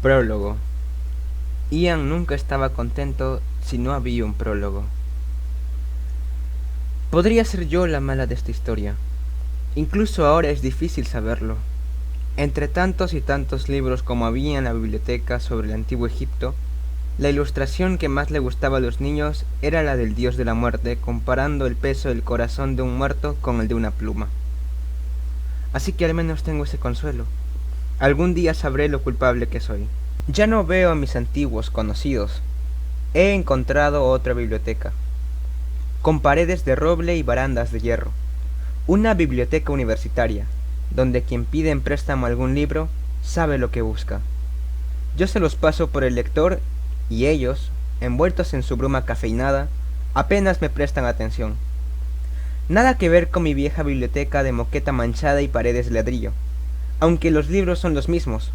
Prólogo. Ian nunca estaba contento si no había un prólogo. Podría ser yo la mala de esta historia. Incluso ahora es difícil saberlo. Entre tantos y tantos libros como había en la biblioteca sobre el antiguo Egipto, la ilustración que más le gustaba a los niños era la del dios de la muerte, comparando el peso del corazón de un muerto con el de una pluma. Así que al menos tengo ese consuelo. Algún día sabré lo culpable que soy. Ya no veo a mis antiguos conocidos. He encontrado otra biblioteca, con paredes de roble y barandas de hierro. Una biblioteca universitaria, donde quien pide en préstamo algún libro sabe lo que busca. Yo se los paso por el lector y ellos, envueltos en su bruma cafeinada, apenas me prestan atención. Nada que ver con mi vieja biblioteca de moqueta manchada y paredes de ladrillo, aunque los libros son los mismos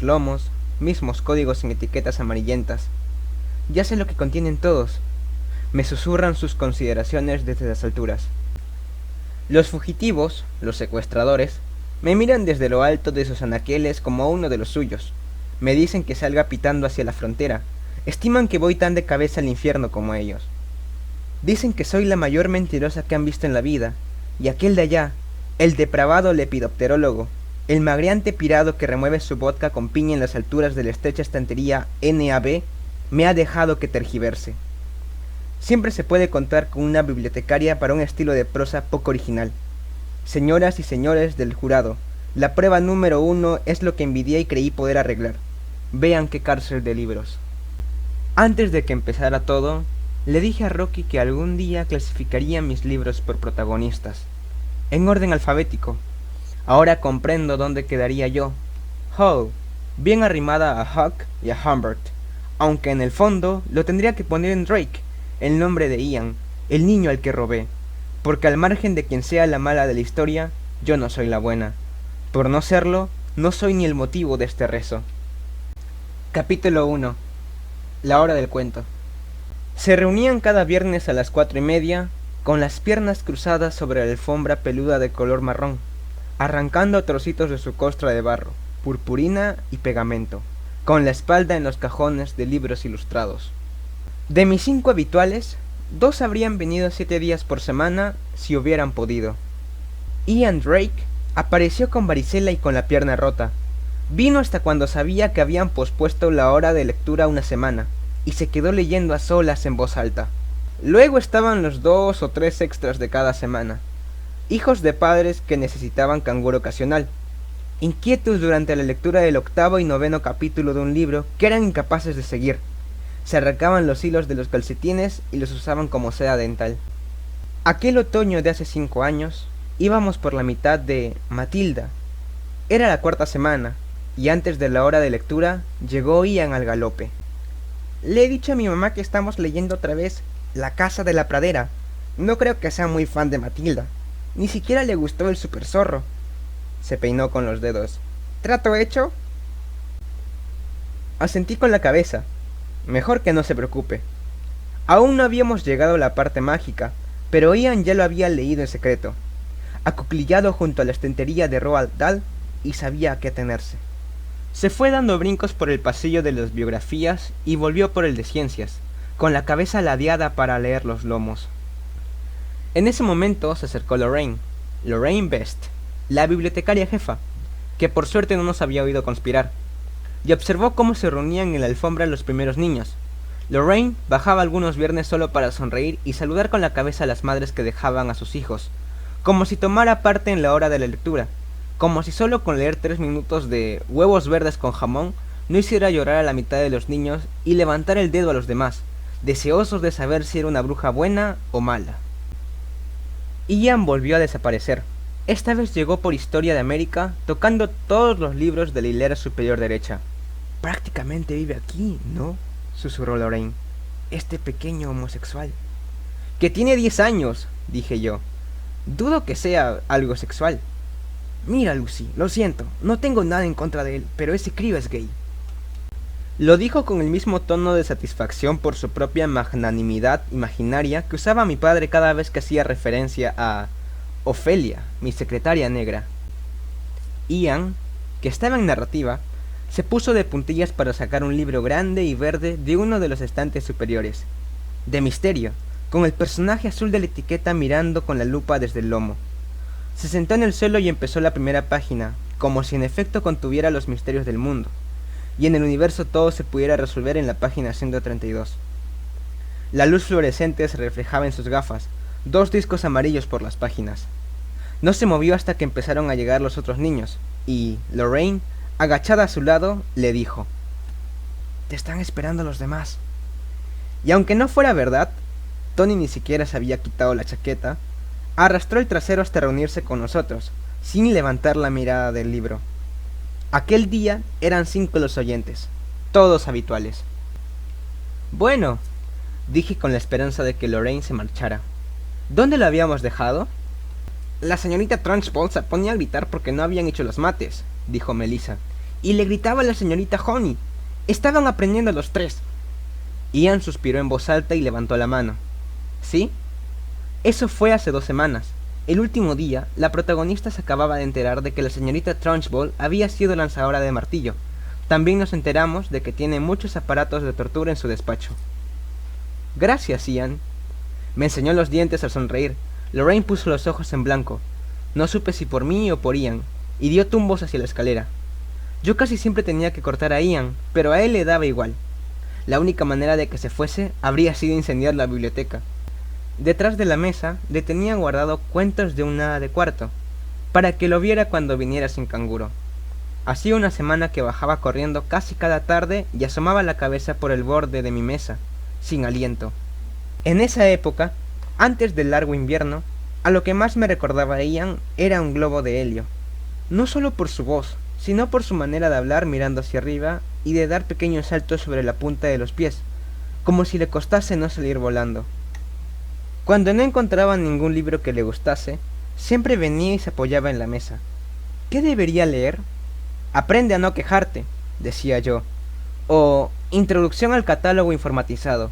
lomos, mismos códigos en etiquetas amarillentas. Ya sé lo que contienen todos. Me susurran sus consideraciones desde las alturas. Los fugitivos, los secuestradores, me miran desde lo alto de sus anaqueles como uno de los suyos. Me dicen que salga pitando hacia la frontera. Estiman que voy tan de cabeza al infierno como ellos. Dicen que soy la mayor mentirosa que han visto en la vida, y aquel de allá, el depravado lepidopterólogo, el magreante pirado que remueve su vodka con piña en las alturas de la estrecha estantería NAB, me ha dejado que tergiverse. Siempre se puede contar con una bibliotecaria para un estilo de prosa poco original. Señoras y señores del jurado, la prueba número 1 es lo que envidié y creí poder arreglar. Vean qué cárcel de libros. Antes de que empezara todo, le dije a Rocky que algún día clasificaría mis libros por protagonistas, en orden alfabético. Ahora comprendo dónde quedaría yo. Howe, bien arrimada a Huck y a Humbert, aunque en el fondo lo tendría que poner en Drake, el nombre de Ian, el niño al que robé, porque al margen de quien sea la mala de la historia, yo no soy la buena. Por no serlo, no soy ni el motivo de este rezo. Capítulo 1. La hora del cuento. Se reunían cada viernes a las 4:30, con las piernas cruzadas sobre la alfombra peluda de color marrón, arrancando trocitos de su costra de barro, purpurina y pegamento, con la espalda en los cajones de libros ilustrados. De mis 5 habituales, 2 habrían venido 7 días por semana si hubieran podido. Ian Drake apareció con varicela y con la pierna rota. Vino hasta cuando sabía que habían pospuesto la hora de lectura una semana, y se quedó leyendo a solas en voz alta. Luego estaban los 2 o 3 extras de cada semana, hijos de padres que necesitaban canguro ocasional, inquietos durante la lectura del 8º y 9º capítulo de un libro que eran incapaces de seguir. Se arrancaban los hilos de los calcetines y los usaban como seda dental. Aquel otoño de hace 5 años, íbamos por la mitad de Matilda. Era la 4ª semana, y antes de la hora de lectura, llegó Ian al galope. Le he dicho a mi mamá que estamos leyendo otra vez La casa de la pradera. No creo que sea muy fan de Matilda. Ni siquiera le gustó el super zorro. Se peinó con los dedos. ¿Trato hecho? Asentí con la cabeza. Mejor que no se preocupe. Aún no habíamos llegado a la parte mágica, pero Ian ya lo había leído en secreto, acuclillado junto a la estantería de Roald Dahl, y sabía a qué atenerse. Se fue dando brincos por el pasillo de las biografías y volvió por el de ciencias, con la cabeza ladeada para leer los lomos. En ese momento se acercó Lorraine Best, la bibliotecaria jefa, que por suerte no nos había oído conspirar, y observó cómo se reunían en la alfombra los primeros niños. Lorraine bajaba algunos viernes solo para sonreír y saludar con la cabeza a las madres que dejaban a sus hijos, como si tomara parte en la hora de la lectura, como si solo con leer 3 minutos de huevos verdes con jamón no hiciera llorar a la mitad de los niños y levantar el dedo a los demás, deseosos de saber si era una bruja buena o mala. Ian volvió a desaparecer. Esta vez llegó por Historia de América, tocando todos los libros de la hilera superior derecha. Prácticamente vive aquí, ¿no?, susurró Lorraine. Este pequeño homosexual. Que tiene 10 años, dije yo. Dudo que sea algo sexual. Mira, Lucy, lo siento, no tengo nada en contra de él, pero ese crío es gay. Lo dijo con el mismo tono de satisfacción por su propia magnanimidad imaginaria que usaba mi padre cada vez que hacía referencia a Ofelia, mi secretaria negra. Ian, que estaba en narrativa, Se puso de puntillas para sacar un libro grande y verde de uno de los estantes superiores. De misterio, con el personaje azul de la etiqueta mirando con la lupa desde el lomo. Se sentó en el suelo y empezó la primera página, como si en efecto contuviera los misterios del mundo, y en el universo todo se pudiera resolver en la página 132. La luz fluorescente se reflejaba en sus gafas, 2 discos amarillos por las páginas. No se movió hasta que empezaron a llegar los otros niños, y Lorraine, agachada a su lado, le dijo: «Te están esperando los demás». Y aunque no fuera verdad, Tony ni siquiera se había quitado la chaqueta, arrastró el trasero hasta reunirse con nosotros, sin levantar la mirada del libro. Aquel día eran 5 los oyentes, todos habituales. «Bueno», dije con la esperanza de que Lorraine se marchara. «¿Dónde lo habíamos dejado?» «La señorita Trunchbull se ponía a gritar porque no habían hecho los mates», dijo Melissa, «y le gritaba a la señorita Honey. Estaban aprendiendo los 3. Ian suspiró en voz alta y levantó la mano. «¿Sí? Eso fue hace 2 semanas. El último día, la protagonista se acababa de enterar de que la señorita Trunchbull había sido lanzadora de martillo. También nos enteramos de que tiene muchos aparatos de tortura en su despacho». «Gracias, Ian». Me enseñó los dientes al sonreír. Lorraine puso los ojos en blanco. No supe si por mí o por Ian, y dio tumbos hacia la escalera. Yo casi siempre tenía que cortar a Ian, pero a él le daba igual. La única manera de que se fuese habría sido incendiar la biblioteca. Detrás de la mesa le tenía guardado cuentos de un hada de cuarto, para que lo viera cuando viniera sin canguro. Hacía una semana que bajaba corriendo casi cada tarde y asomaba la cabeza por el borde de mi mesa, sin aliento. En esa época, antes del largo invierno, a lo que más me recordaba Ian era un globo de helio. No solo por su voz, sino por su manera de hablar mirando hacia arriba y de dar pequeños saltos sobre la punta de los pies, como si le costase no salir volando. Cuando no encontraba ningún libro que le gustase, siempre venía y se apoyaba en la mesa. ¿Qué debería leer? «Aprende a no quejarte», decía yo, o «Introducción al catálogo informatizado».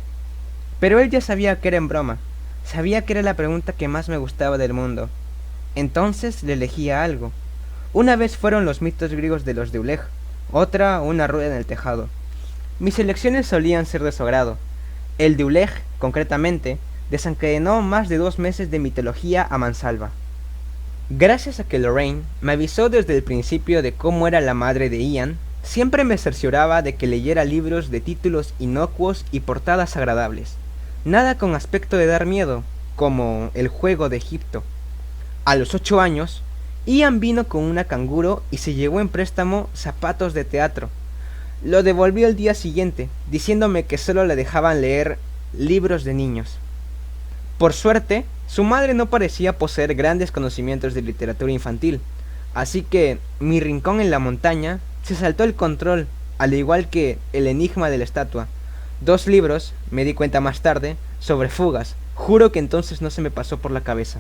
Pero él ya sabía que era en broma, sabía que era la pregunta que más me gustaba del mundo. Entonces le elegía algo. Una vez fueron los mitos griegos de los Deuleg, otra una rueda en el tejado. Mis elecciones solían ser de su agrado. El Deuleg, concretamente, desencadenó más de 2 meses de mitología a mansalva. Gracias a que Lorraine me avisó desde el principio de cómo era la madre de Ian, siempre me cercioraba de que leyera libros de títulos inocuos y portadas agradables. Nada con aspecto de dar miedo, como El juego de Egipto. A los 8 años, Ian vino con una canguro y se llevó en préstamo Zapatos de teatro. Lo devolvió el día siguiente, diciéndome que solo le dejaban leer libros de niños. Por suerte, su madre no parecía poseer grandes conocimientos de literatura infantil, así que Mi rincón en la montaña se saltó el control, al igual que El enigma de la estatua. 2 libros, me di cuenta más tarde, sobre fugas. Juro que entonces no se me pasó por la cabeza.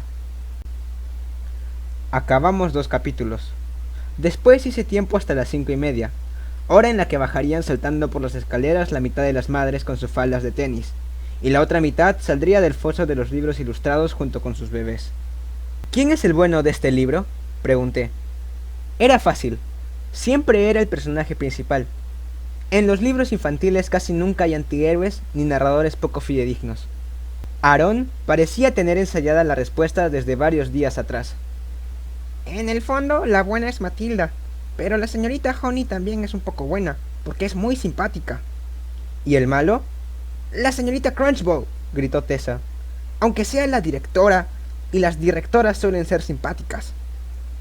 Acabamos 2 capítulos. Después hice tiempo hasta las 5:30, hora en la que bajarían saltando por las escaleras la mitad de las madres con sus faldas de tenis, y la otra mitad saldría del foso de los libros ilustrados junto con sus bebés. ¿Quién es el bueno de este libro?, pregunté. Era fácil. Siempre era el personaje principal. En los libros infantiles casi nunca hay antihéroes ni narradores poco fidedignos. Aaron parecía tener ensayada la respuesta desde varios días atrás. «En el fondo, la buena es Matilda, pero la señorita Honey también es un poco buena, porque es muy simpática». «¿Y el malo?». «La señorita Crunchbull», gritó Tessa, «aunque sea la directora, y las directoras suelen ser simpáticas».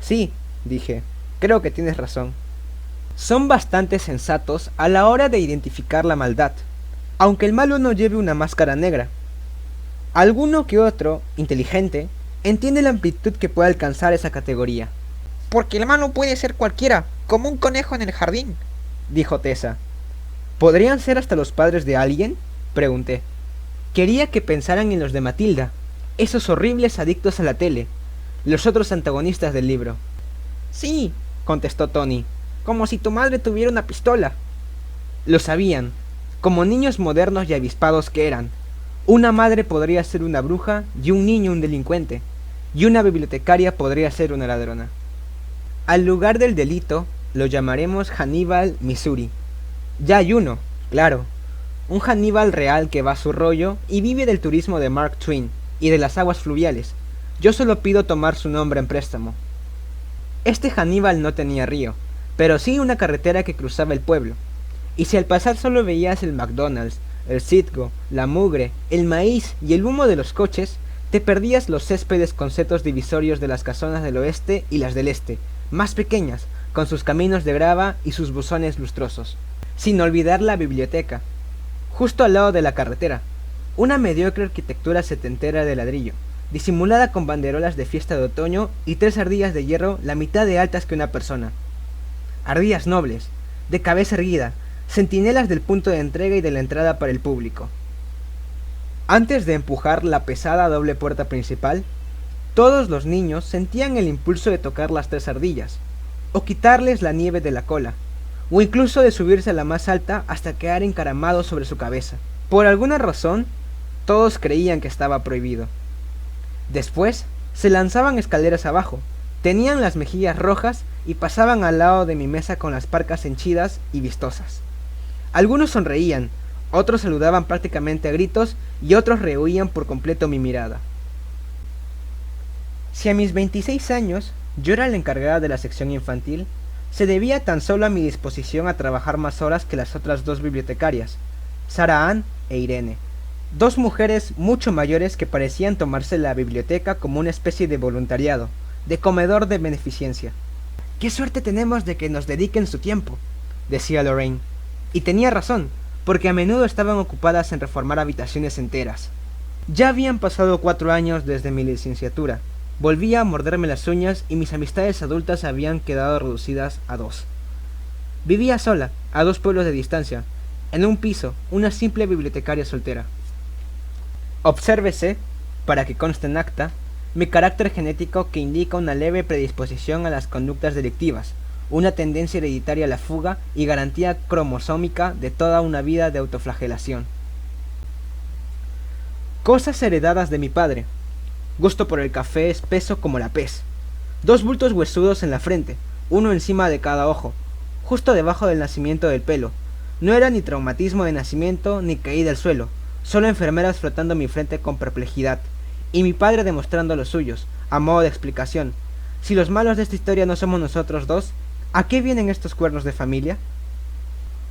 «Sí», dije, «creo que tienes razón». Son bastante sensatos a la hora de identificar la maldad, aunque el malo no lleve una máscara negra. Alguno que otro, inteligente, entiende la amplitud que puede alcanzar esa categoría. «Porque el malo puede ser cualquiera, como un conejo en el jardín», dijo Tessa. «¿Podrían ser hasta los padres de alguien?», pregunté. Quería que pensaran en los de Matilda, esos horribles adictos a la tele, los otros antagonistas del libro. «Sí», contestó Tony, «como si tu madre tuviera una pistola». Lo sabían, como niños modernos y avispados que eran. Una madre podría ser una bruja y un niño un delincuente, y una bibliotecaria podría ser una ladrona. Al lugar del delito, Lo llamaremos Hannibal Missouri. Ya hay uno, claro. Un Hannibal real que va a su rollo y vive del turismo de Mark Twain y de las aguas fluviales. Yo solo pido tomar su nombre en préstamo. Este Hannibal no tenía río, pero sí una carretera que cruzaba el pueblo. Y si al pasar solo veías el McDonald's, el Citgo, la mugre, el maíz y el humo de los coches, te perdías los céspedes con setos divisorios de las casonas del oeste y las del este, más pequeñas, con sus caminos de grava y sus buzones lustrosos. Sin olvidar la biblioteca, justo al lado de la carretera, una mediocre arquitectura setentera de ladrillo, disimulada con banderolas de fiesta de otoño y 3 ardillas de hierro la mitad de altas que una persona. Ardillas nobles, de cabeza erguida, centinelas del punto de entrega y de la entrada para el público. Antes de empujar la pesada doble puerta principal, todos los niños sentían el impulso de tocar las 3 ardillas, o quitarles la nieve de la cola, o incluso de subirse a la más alta hasta quedar encaramados sobre su cabeza. Por alguna razón, todos creían que estaba prohibido. Después, se lanzaban escaleras abajo, tenían las mejillas rojas y pasaban al lado de mi mesa con las parcas henchidas y vistosas. Algunos sonreían, otros saludaban prácticamente a gritos y otros rehuían por completo mi mirada. Si a mis 26 años yo era la encargada de la sección infantil, se debía tan solo a mi disposición a trabajar más horas que las otras 2 bibliotecarias, Sarah Ann e Irene, 2 mujeres mucho mayores que parecían tomarse la biblioteca como una especie de voluntariado, de comedor de beneficencia. «¡Qué suerte tenemos de que nos dediquen su tiempo!», decía Lorraine. Y tenía razón, porque a menudo estaban ocupadas en reformar habitaciones enteras. Ya habían pasado 4 años desde mi licenciatura. Volvía a morderme las uñas y mis amistades adultas habían quedado reducidas a 2. Vivía sola, a 2 pueblos de distancia, en un piso, una simple bibliotecaria soltera. Obsérvese, para que conste en acta, mi carácter genético que indica una leve predisposición a las conductas delictivas, una tendencia hereditaria a la fuga y garantía cromosómica de toda una vida de autoflagelación. Cosas heredadas de mi padre: gusto por el café espeso como la pez, 2 bultos huesudos en la frente, uno encima de cada ojo, justo debajo del nacimiento del pelo. No era ni traumatismo de nacimiento ni caída al suelo, solo enfermeras frotando mi frente con perplejidad, y mi padre demostrando los suyos, a modo de explicación. Si los malos de esta historia no somos nosotros dos, ¿a qué vienen estos cuernos de familia?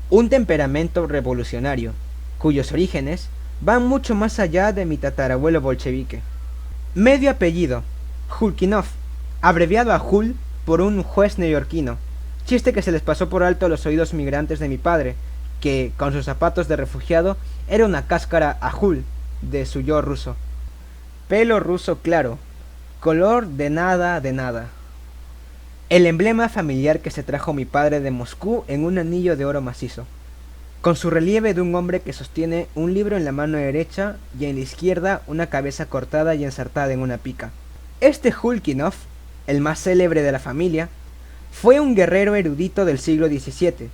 Un temperamento revolucionario, cuyos orígenes van mucho más allá de mi tatarabuelo bolchevique. Medio apellido, Hulkinov, abreviado a Hul por un juez neoyorquino, chiste que se les pasó por alto a los oídos migrantes de mi padre, que, con sus zapatos de refugiado, era una cáscara a Hul de su yo ruso. Pelo ruso claro, color de nada de nada. El emblema familiar que se trajo mi padre de Moscú en un anillo de oro macizo, con su relieve de un hombre que sostiene un libro en la mano derecha y en la izquierda una cabeza cortada y ensartada en una pica. Este Hulkinov, el más célebre de la familia, fue un guerrero erudito del siglo XVII,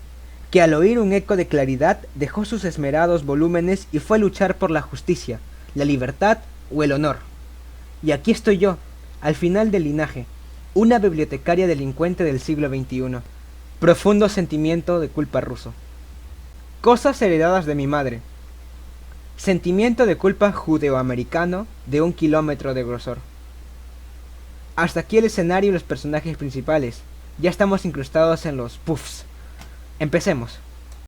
que al oír un eco de claridad dejó sus esmerados volúmenes y fue a luchar por la justicia, la libertad o el honor. Y aquí estoy yo, al final del linaje, una bibliotecaria delincuente del siglo XXI. Profundo sentimiento de culpa ruso. Cosas heredadas de mi madre. Sentimiento de culpa judeoamericano de 1 kilómetro de grosor. Hasta aquí el escenario y los personajes principales. Ya estamos incrustados en los puffs. Empecemos.